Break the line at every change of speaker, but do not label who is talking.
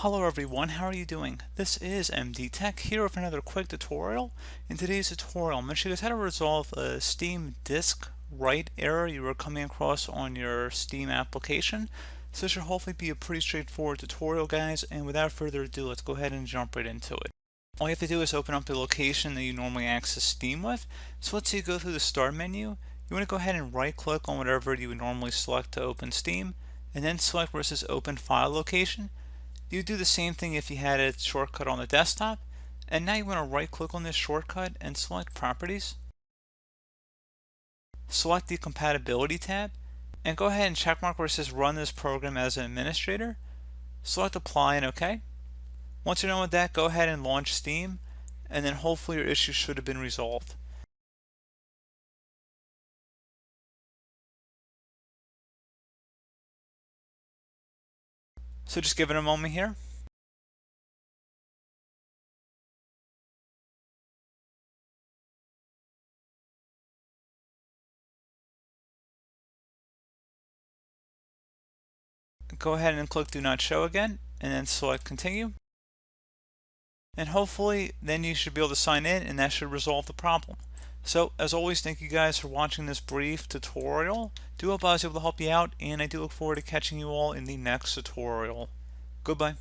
Hello everyone, how are you doing? This is MD Tech here with another quick tutorial. In today's tutorial, I'm going to show you guys how to resolve a Steam disk write error you were coming across on your Steam application. So this should hopefully be a pretty straightforward tutorial, guys, and without further ado, let's go ahead and jump right into it. All you have to do is open up the location that you normally access Steam with. So let's say you go through the Start menu. You want to go ahead and right click on whatever you would normally select to open Steam, and then select where it says Open File Location. You do the same thing if you had a shortcut on the desktop, and now you want to right click on this shortcut and select Properties. Select the Compatibility tab and go ahead and checkmark where it says Run this program as an administrator. Select Apply and OK. Once you're done with that, go ahead and launch Steam, and then hopefully your issue should have been resolved. So just give it a moment here. Go ahead and click Do Not Show again, and then select Continue. And hopefully then you should be able to sign in, and that should resolve the problem. So as always, thank you guys for watching this brief tutorial. Do hope I was able to help you out, and I do look forward to catching you all in the next tutorial. Goodbye.